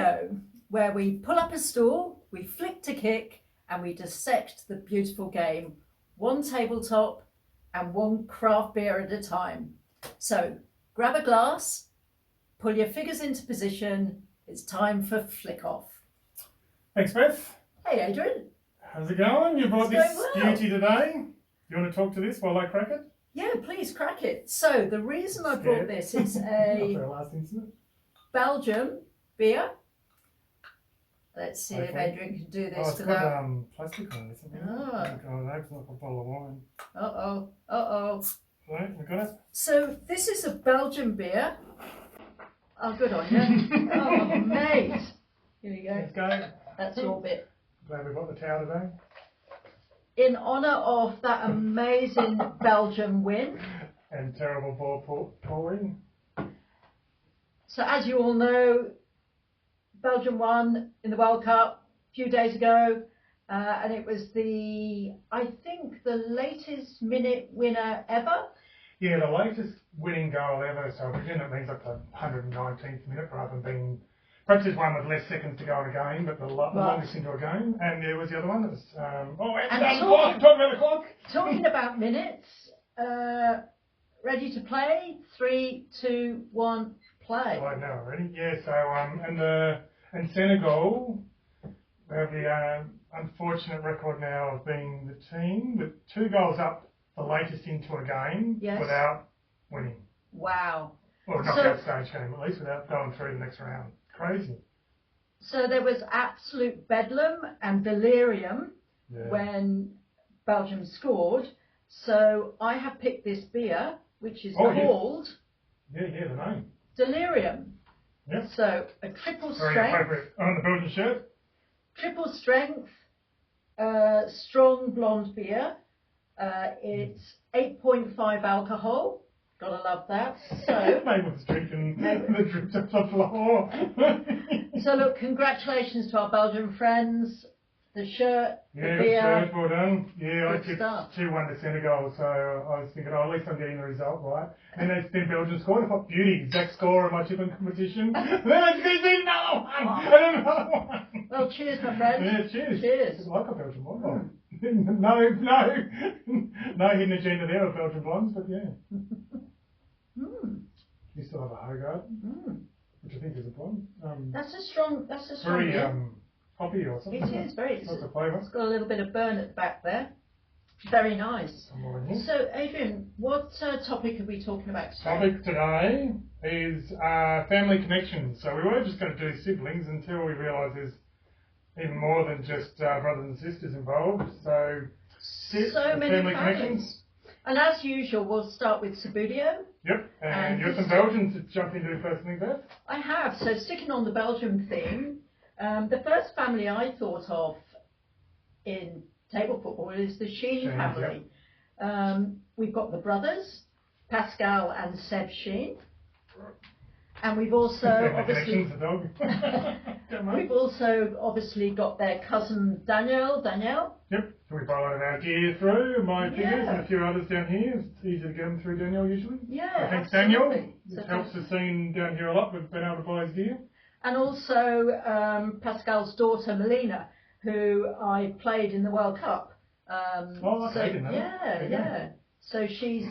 Subbuteo, where we pull up a stool, we flick to kick, and we dissect the beautiful game, one tabletop and one craft beer at a time. So grab a glass, pull your figures into position. It's time for flick off. Thanks, Beth. Hey, Adrian. How's it going? You brought this Well. beauty today. You want to talk to this while I crack it? Yeah, please crack it. So the reason I brought this is a After our last incident. Belgian beer. Let's see if Okay. Adrian can do Oh, this it's without... got plastic on it, isn't it? Ah. Oh, that's like a bottle of wine. Uh-oh. Right, we got it? So this is a Belgian beer. Oh, good on you. Oh, mate. Here we go. Let's go. That's your bit. Glad we got the towel today. In honour of that amazing Belgian win. And terrible ball pouring. So as you all know, Belgium won in the World Cup a few days ago. And it was I think the latest minute winner ever. Yeah, the latest winning goal ever, so I presume that means up to 119th minute rather than being... Perhaps there's one with less seconds to go in a game, but the longest into a game. And there was the other one that was... talk about the clock! Talking about minutes, ready to play? 3, 2, 1, play. Right now already. Yeah, so, and Senegal, they have the unfortunate record now of being the team with 2 goals up, the latest into a game, without winning. Wow. Or knockout stage game, at least, without going through the next round. Crazy. So there was absolute bedlam and delirium when Belgium scored. So I have picked this beer, which is called... Yeah, the name. Delirium. Yep. So a triple Very strength. appropriate. On the Belgian shirt. Triple strength, strong blonde beer. It's 8.5 alcohol. Gotta love that. So Mate was drinking the drips off the floor. So look, congratulations to our Belgian friends. The shirt, the beer. Shirt, well done. Yeah, I Good tipped stuff. 2-1 to Senegal, so I was thinking, at least I'm getting the result right. And then Belgium scored. I thought, beauty, exact score in my tipping competition. Then I just did another one. And another one. Well, cheers, my friend. Yeah, cheers. Cheers. It's like a Belgian blonde. No hidden agenda there of Belgian blondes, but yeah. You still have a Hogard, which I think is a blonde. That's a strong very beer. poppy or something. It is very. Lots of flavour. It's got a little bit of burn at the back there. Very nice. Some more in here. So, Adrian, what topic are we talking about today? Topic today is family connections. So we were just going to do siblings until we realised there's even more than just brothers and sisters involved. So many family connections. And as usual, we'll start with Subbuteo. Yep, and you have some Belgians to jump into first thing, Beth? I have. So sticking on the Belgium theme, the first family I thought of in table football is the Sheen family. Yep. We've got the brothers, Pascal and Seb Sheen. And we've also obviously we've also obviously got their cousin Danielle. Yep. So we buy a lot of our gear through, my figures and a few others down here. It's easy to get them through Danielle usually. Yeah. Thanks absolutely. Daniel. It helps the scene down here a lot. We've been able to buy his gear. And also Pascal's daughter Melina, who I played in the World Cup. Yeah. So she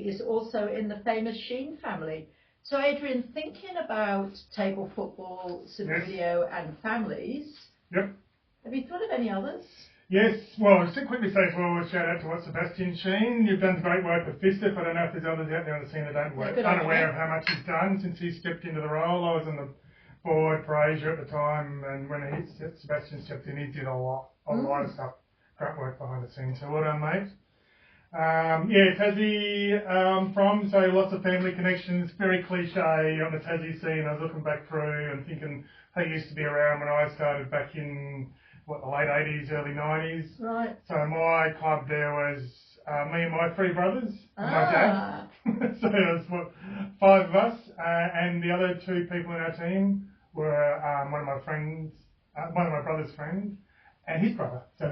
is also in the famous Sheen family. So Adrian, thinking about table football, Subbuteo and families, have you thought of any others? Yes, well, just to quickly say as well, a shout out to Sebastian Sheen. You've done great work with Fistiff. I don't know if there's others out there on the scene that unaware of how much he's done since he stepped into the role. I was on the board for Asia at the time, and when Sebastian stepped in, he did a lot of stuff, great work behind the scenes. So well done, mate. Tassie from, so lots of family connections, very cliche on the Tassie scene. I was looking back through and thinking they used to be around when I started back in, the late 80s, early 90s. Right. So my club there was me and my 3 brothers and my dad. So there was 5 of us, and the other 2 people in our team were one of my brother's friends, and his brother. So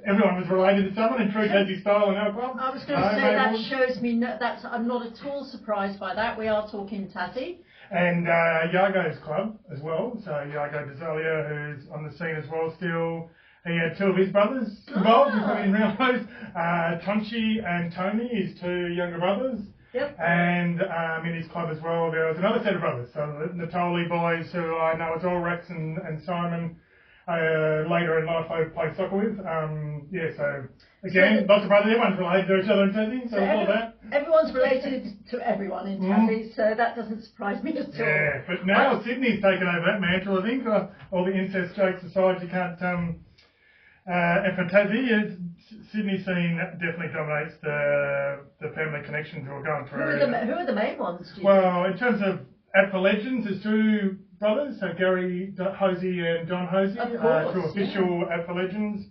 everyone was related to someone in true Tassie style in our club. I was going to say that shows me I'm not at all surprised by that. We are talking Tassie. And Yago's club as well. So Yago Desalia, who's on the scene as well still. He had two of his brothers involved, you probably didn't realise. Tonchi and Tony, his two younger brothers. Yep. And in his club as well, there was another set of brothers. So the Natoli boys, who I know as well, Rex and Simon, later in life I played soccer with. So again, lots of brothers, everyone's related to each other in Tassie, so all that. Everyone's related to everyone in Tassie, so that doesn't surprise me at all. Yeah, but now Sydney's taken over that mantle, I think. All the incest jokes aside, you can't... and for Tassie, Sydney scene definitely dominates the family connections who are going through. Who are the main ones? Well, in terms of APFA legends, there's two brothers, so Gary Hosey and John Hosey, two official APFA legends.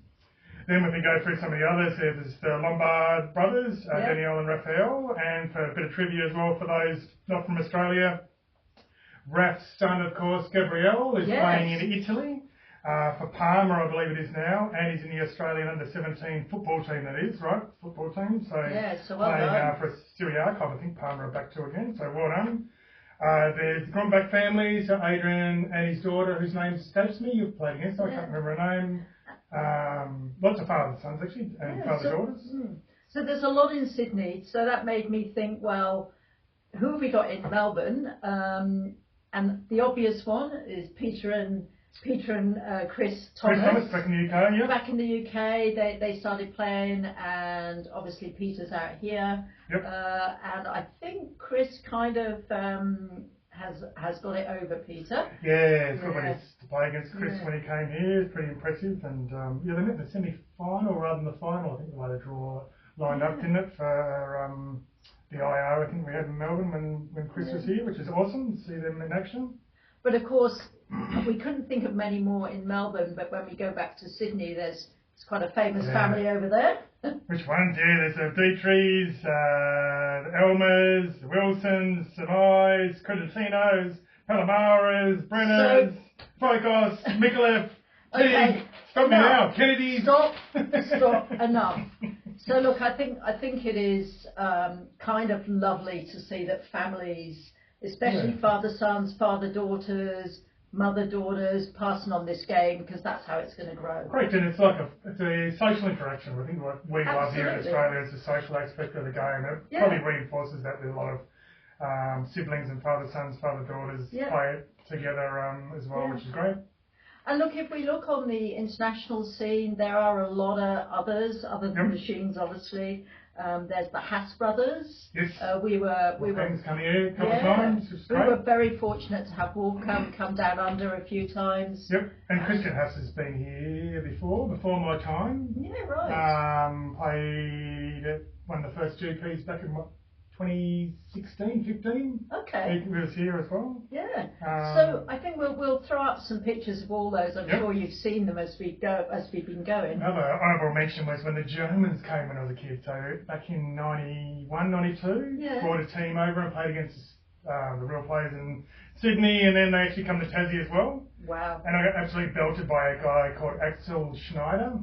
Then when we go through some of the others, there's the Lombard brothers, Danielle and Raphael, and for a bit of trivia as well for those not from Australia, Raf's son, of course, Gabrielle, is playing in Italy. For Parma, I believe it is now, and he's in the Australian under-17 football team, that is, right? Football team. So, well playing for a Serie A club, I think Parma are back to again, so well done. There's the Grumbach family, so Adrian and his daughter, whose name escapes me, you've played against, I can't remember her name. Lots of father sons, actually, and father-daughters. So there's a lot in Sydney, so that made me think, well, who have we got in Melbourne? And the obvious one is Peter and Chris Thomas. Chris Thomas back in the UK, yeah. Back in the UK, they started playing, and obviously Peter's out here. Yep. And I think Chris kind of has got it over Peter. Yeah, it's good when he's to play against Chris when he came here. It's pretty impressive. And they met in the semi-final rather than the final. I think the way the draw lined up, didn't it, for the IO I think we had in Melbourne when Chris was here, which is awesome to see them in action. But of course, we couldn't think of many more in Melbourne, but when we go back to Sydney, there's quite a famous family over there. Which ones? Yeah, there's the Dietrichs, the Elmers, the Wilsons, Samais, Creditinos, Palomaras, Brenners, Frykos, Mikulev, Okay, stop me now, Kennedy. Stop, enough. So look, I think it is kind of lovely to see that families, especially father-sons, father-daughters, mother-daughters, passing on this game, because that's how it's going to grow. Correct, and it's like it's a social interaction. I think what we love here in Australia is the social aspect of the game. It probably reinforces that with a lot of siblings and father-sons, father-daughters play it together as well, which is great. And look, if we look on the international scene, there are a lot of others, other than machines, obviously. There's the Haas brothers. Yes. We were come here a couple of times. We were very fortunate to have Wolf come down under a few times. Yep. And Christian Haas has been here before my time. Yeah, right. Played won the first GPs back in 2016, 15. Okay. He was here as well. Yeah. So I think we'll throw up some pictures of all those. I'm sure you've seen them as we've been going. Another honourable mention was when the Germans came when I was a kid. So back in 91, 92, brought a team over and played against the real players in Sydney, and then they actually come to Tassie as well. Wow. And I got absolutely belted by a guy called Axel Schneider.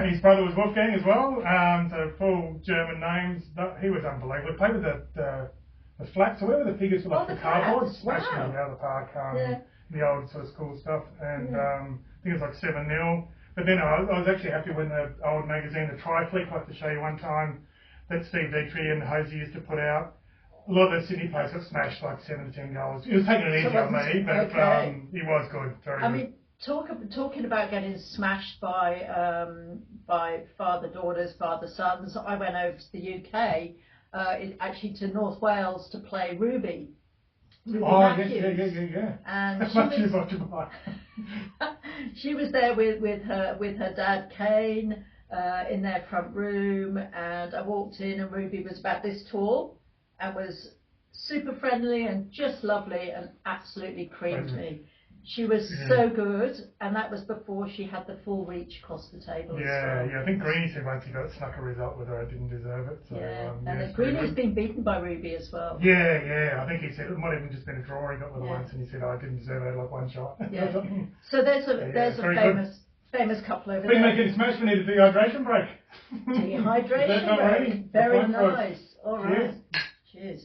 His brother was Wolfgang as well, so full German names. He was unbelievable. He played with the flats, or whatever the figures were like the cardboard, smashed them out of the park, the old sort of school stuff, and I think it was like 7-0. But then I was actually happy when the old magazine, the Tri-Flick, I have to show you one time, that Steve Dietrich and Hosey used to put out. A lot of the Sydney players got smashed like 7 to 10 goals. He was taking it easy on me, but he was good, very good. Talking about getting smashed by father-daughters, father-sons, I went over to the UK, actually to North Wales to play Ruby. Yeah. And she was there with her dad Kane in their front room, and I walked in and Ruby was about this tall and was super friendly and just lovely and absolutely creamed me. She was so good, and that was before she had the full reach across the table. Yeah, I think Greenie said once he snuck a result with her, I didn't deserve it. So, and Greenie's been beaten by Ruby as well. Yeah, I think he said it might even just been a draw he got with her once, and he said, I didn't deserve it, I had like one shot. Yeah. So there's a famous couple over there. Been making smash, we need a dehydration break. Dehydration break. Very nice. All right. Cheers.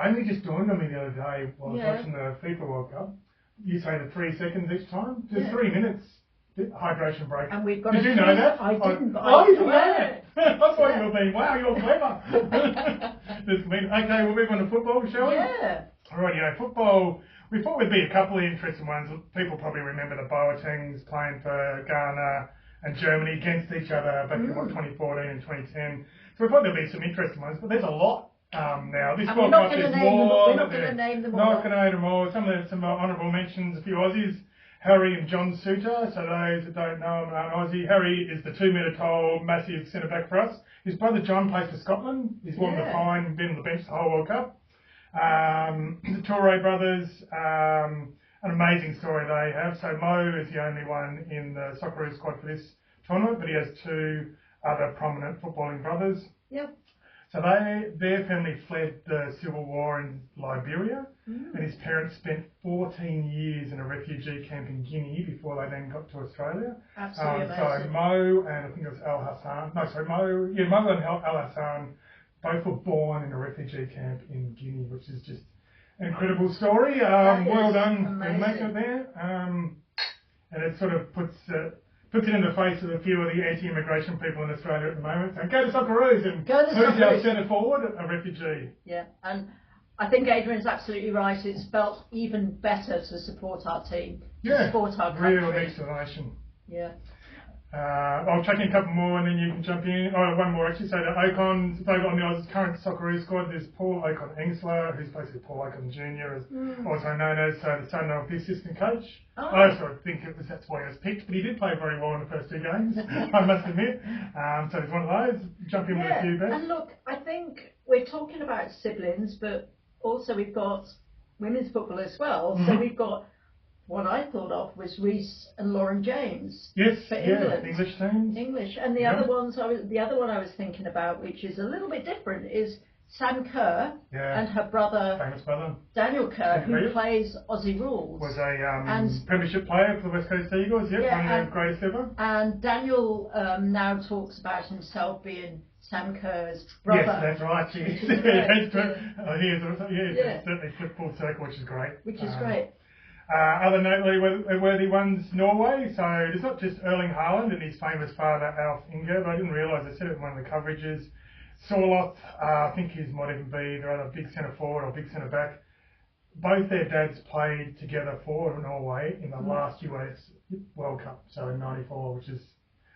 Only just dawned on me the other day while I was Yeah. watching the FIFA World Cup. You say the 3 seconds each time. Just Yeah. 3 minutes hydration break. And we've got Did a you know freeze- that? I didn't, but Oh, I you know learned. that. I thought you were being, wow, you're clever. Okay, we'll move on to football, shall we? Yeah. Alrighty, football. We thought there'd be a couple of interesting ones. People probably remember the Boatings playing for Ghana and Germany against each other back in 2014 and 2010. So we thought there'd be some interesting ones, but there's a lot now. This And we're World not Cup going to is name them, more. we're not going to name them all. Not going to name them all. Some honourable mentions, a few Aussies. Harry and John Suter. So those that don't know him aren't Aussie. Harry is the 2 metre tall, massive centre back for us. His brother John plays for Scotland. He's won the fine and been on the bench the whole World Cup. The Toure brothers, an amazing story they have. So Mo is the only one in the Socceroos squad for this tournament, but he has 2 other prominent footballing brothers. Yep. So their family fled the civil war in Liberia, and his parents spent 14 years in a refugee camp in Guinea before they then got to Australia. Absolutely So amazing. Mo and I think it was Mo and Al Hassan both were born in a refugee camp in Guinea, which is just an incredible story. Well done to make it there. And it sort of puts it in the face of a few of the anti-immigration people in Australia at the moment. So go to Socceroos and who's our centre forward? A refugee. Yeah, and I think Adrian's absolutely right. It's felt even better to support our team, to support our country. Real explanation. Yeah. I'll chuck in a couple more and then you can jump in. Oh, one more actually. So the Ocons, they've got on the current Socceroos squad, there's Paul Ocon Engsler, who's basically Paul Ocon Jr., also known as the son of the assistant coach. I sort of think that's why he was picked, but he did play very well in the first 2 games, I must admit. So he's one of those. Jump in with a few, Beth. And look, I think we're talking about siblings, but also we've got women's football as well. So we've got what I thought of was Reece and Lauren James. Yes, for England. English teams. English, and the other one I was thinking about, which is a little bit different, is Sam Kerr and her brother, famous brother, Daniel Kerr, who plays Aussie Rules. Was a premiership player for the West Coast Eagles. One of the greatest ever. And Daniel now talks about himself being Sam Kerr's brother. Yes, that's right. He certainly flipped full circle, which is great. Great. Other noteworthy ones, Norway. So it's not just Erling Haaland and his famous father Alf Inge, but I didn't realise, I said it in one of the coverages. Sorloth, I think he might even be their other big centre forward or big centre back. Both their dads played together for Norway in the last US World Cup, so in '94, which is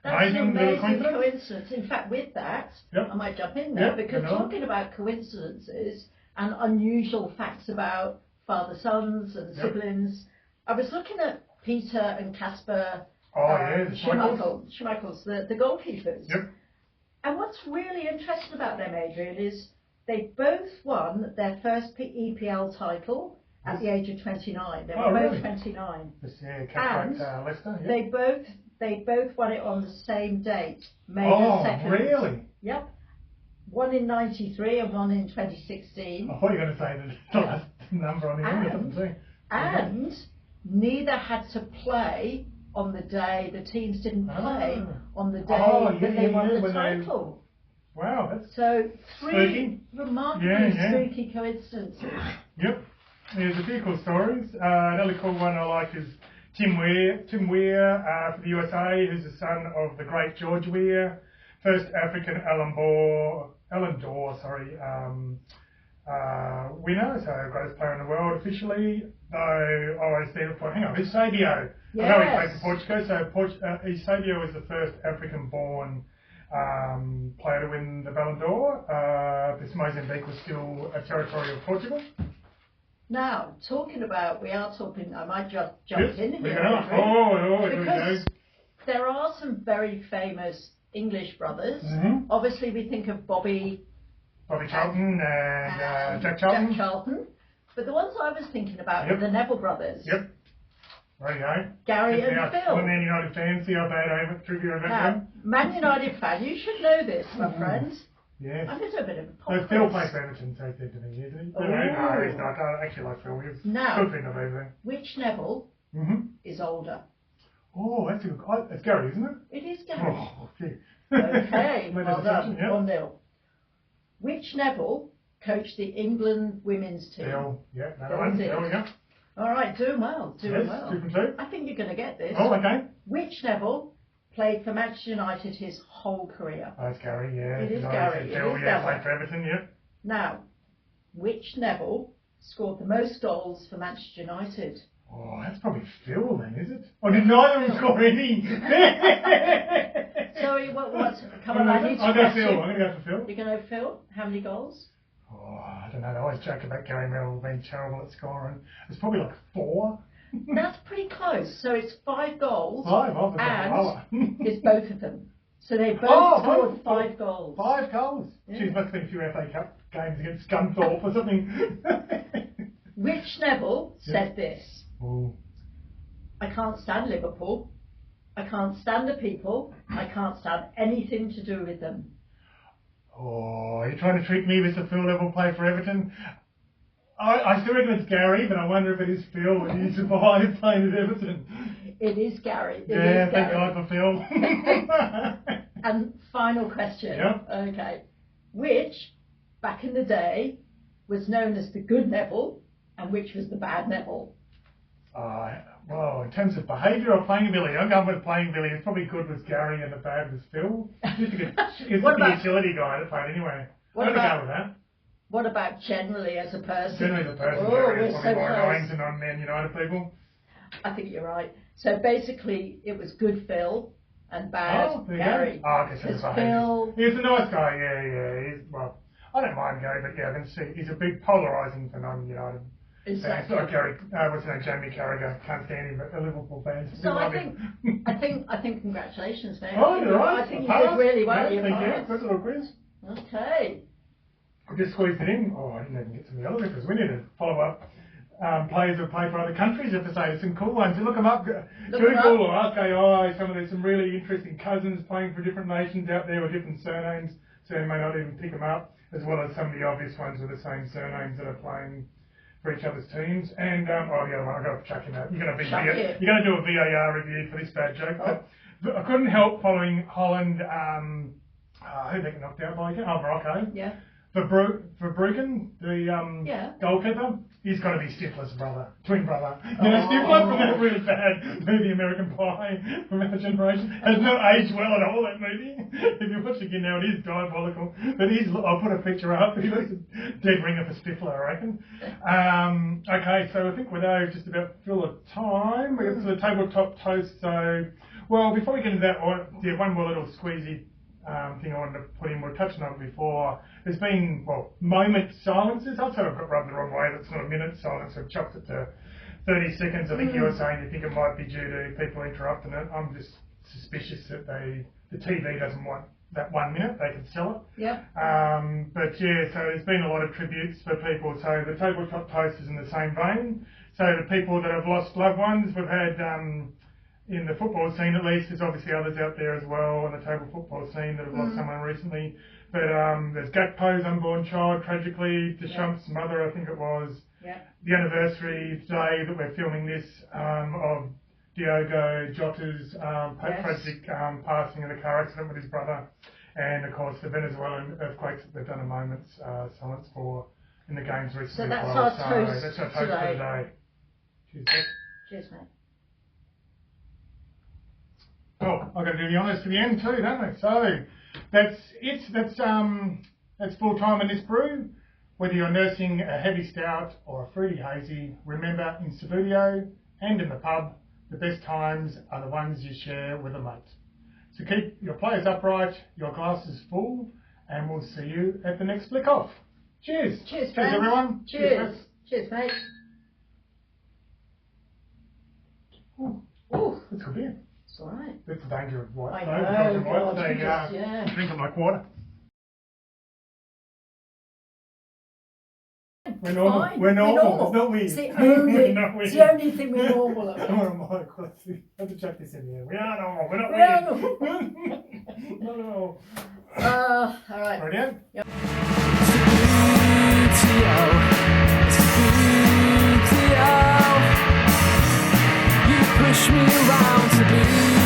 amazing coincidence. In fact, with that, I might jump in there because talking about coincidences and unusual facts about father-sons and siblings, I was looking at Peter and Kasper Schmeichels, the goalkeepers. Yep. And what's really interesting about them, Adrian, is they both won their first EPL title at the age of 29. They were both 29. And Leicester, they both won it on the same date, May the 2nd. Oh, really? Yep. One in 93 and one in 2016. I thought you were going to say the last number on the end or something. And neither had to play on the day, the teams didn't play on the day that they won the title. Wow, that's so spooky. Remarkably spooky coincidences. Yep, there's a few cool stories. Another cool one I like is Tim Weir for the USA, who's the son of the great George Weir, first African Ellen Dore, winner, so greatest player in the world officially. Though I always think, Eusebio. I know he played for Portugal, so Eusebio was the first African-born player to win the Ballon d'Or. This Mozambique was still a territory of Portugal. Now, I might just jump in here. Because there are some very famous English brothers. Obviously, we think of Bobby Charlton and Jack Charlton. But the ones I was thinking about were the Neville brothers. Yep. Righty-ho. Gary and Phil. For Man United fans, see how bad I am at trivia about them. Man United fan, you should know this, my friend. Yes. I'm going to do a bit of a pop quiz. Phil plays for Everton, so he said to me, isn't he? No, he's not. I actually like Phil. He's a good thing of everything. Which Neville is older? Oh, that's a good call. It's Gary, isn't it? It is Gary. Oh, gee. Okay, well done. Yep. 1-0. Which Neville coached the England women's team. Phil, yeah, Phil no one. did. Phil, yeah. All right, doing well, doing Yes, well. 2 from 2. I think you're going to get this. Oh, okay. Which Neville played for Manchester United his whole career? Oh, it's Gary, yeah. It is No, Gary, it's it Phil, is yeah, Gary. played for Everton, yeah. Now, which Neville scored the most goals for Manchester United? Oh, that's probably Phil then, is it? Or did neither of them score any? Sorry, what? Come on, I need to I'll go press Phil. you. I'm going to go for Phil. You're going to Phil? How many goals? Oh, I don't know. They always joke about Gary Neville being terrible at scoring. It's probably like 4. That's pretty close. So it's 5 goals. 5, oh, And it's both of them. So they both scored 5 goals. 5 goals. Yeah. Geez, must have been a few FA Cup games against Scunthorpe or something. Which Neville said this? Ooh. I can't stand Liverpool. I can't stand the people. I can't stand anything to do with them. Oh, are you trying to trick me with the Phil Neville play for Everton? I still reckon it's Gary, but I wonder if it is Phil and he survived playing at Everton. It is Gary. Thank God for Phil. And final question. Yep. Okay. Which, back in the day, was known as the good Neville, and which was the bad Neville? Well, in terms of behaviour or playing ability, I'm going with playing ability. It's probably good was Gary and the bad was Phil. He's the utility guy that played anyway. I'm going to go with that. What about generally as a person? Generally as a person, Oh, Gary is we're probably so more close. annoying to non-Man United people. I think you're right. So basically, it was good Phil and bad there you Gary. go. Oh, okay, so Because it's Phil, He's a nice guy, yeah. Well, I don't mind Gary, but yeah, I can see he's a big polarising for non-United. exactly. Like Gary, what's his name, Jamie Carragher, can't stand him, but the Liverpool fans. So I think congratulations, mate. Oh, you're right. I think you did really well. Yeah, You thank you. passed. Good little quiz. Okay. I just squeezed it in. Oh, I didn't even get to the other because we need to follow up players who play for other countries. If to say some cool ones, you look them up. Google or ask AI. There's some really interesting cousins playing for different nations out there with different surnames, so you may not even pick them up. As well as some of the obvious ones with the same surnames that are playing for each other's teams. And the other one, I've got to chuck in that. You're going to do a VAR review for this bad joke. Oh. But I couldn't help following Holland. Who they get knocked out by again? Oh, Morocco. Yeah. For Bruggen, the goalkeeper, he's got to be Stiffler's brother, twin brother. You know, Stiffler from that really bad movie American Pie from our generation has not aged well at all, that movie. If you watch it again now, it is diabolical. But I'll put a picture up. He looks a dead ringer for Stiffler, I reckon. Okay, so I think we're now just about full of time. We got to the tabletop toast. So, well, before we get into that, one more little squeezy thing I wanted to put in. We were touching on it before. There's been, moment silences. I've sort of got rubbed the wrong way. That's not a minute silence. I've chopped it to 30 seconds. I think you were saying you think it might be due to people interrupting it. I'm just suspicious that the TV doesn't want that 1 minute. They can sell it. Yep. But yeah, so there's been a lot of tributes for people. So the tabletop toast is in the same vein. So the people that have lost loved ones, we've had in the football scene at least, there's obviously others out there as well on the table football scene that have lost someone recently. But there's Gakpo's unborn child, tragically, Deschamps' mother, I think it was. Yeah. The anniversary day that we're filming this of Diogo Jota's tragic passing in a car accident with his brother. And of course the Venezuelan earthquakes that they've done a moment's silence for in the games recently. So that's as well. our toast that's our toast for today. Cheers, Beth. Cheers, mate. Oh, I've got to do the honours to the end too, don't I? So that's it. That's full time in this brew. Whether you're nursing a heavy stout or a fruity hazy, remember in Subbuteo and in the pub, the best times are the ones you share with a mate. So keep your players upright, your glasses full, and we'll see you at the next flick off. Cheers. Cheers, Cheers, everyone. Cheers. Cheers, mate. Ooh, that's good beer. It's all right. That's the danger of white. I know, God, They yeah. drink it like water. We're normal. Fine. We're normal. It's not weird. It's the only, We're not weird. it's the only thing we're normal about. Come on, Mike. Let's have to chuck this in here. We are normal. We're not We are weird. normal. No. All right. Right in? Yep. You push me around to be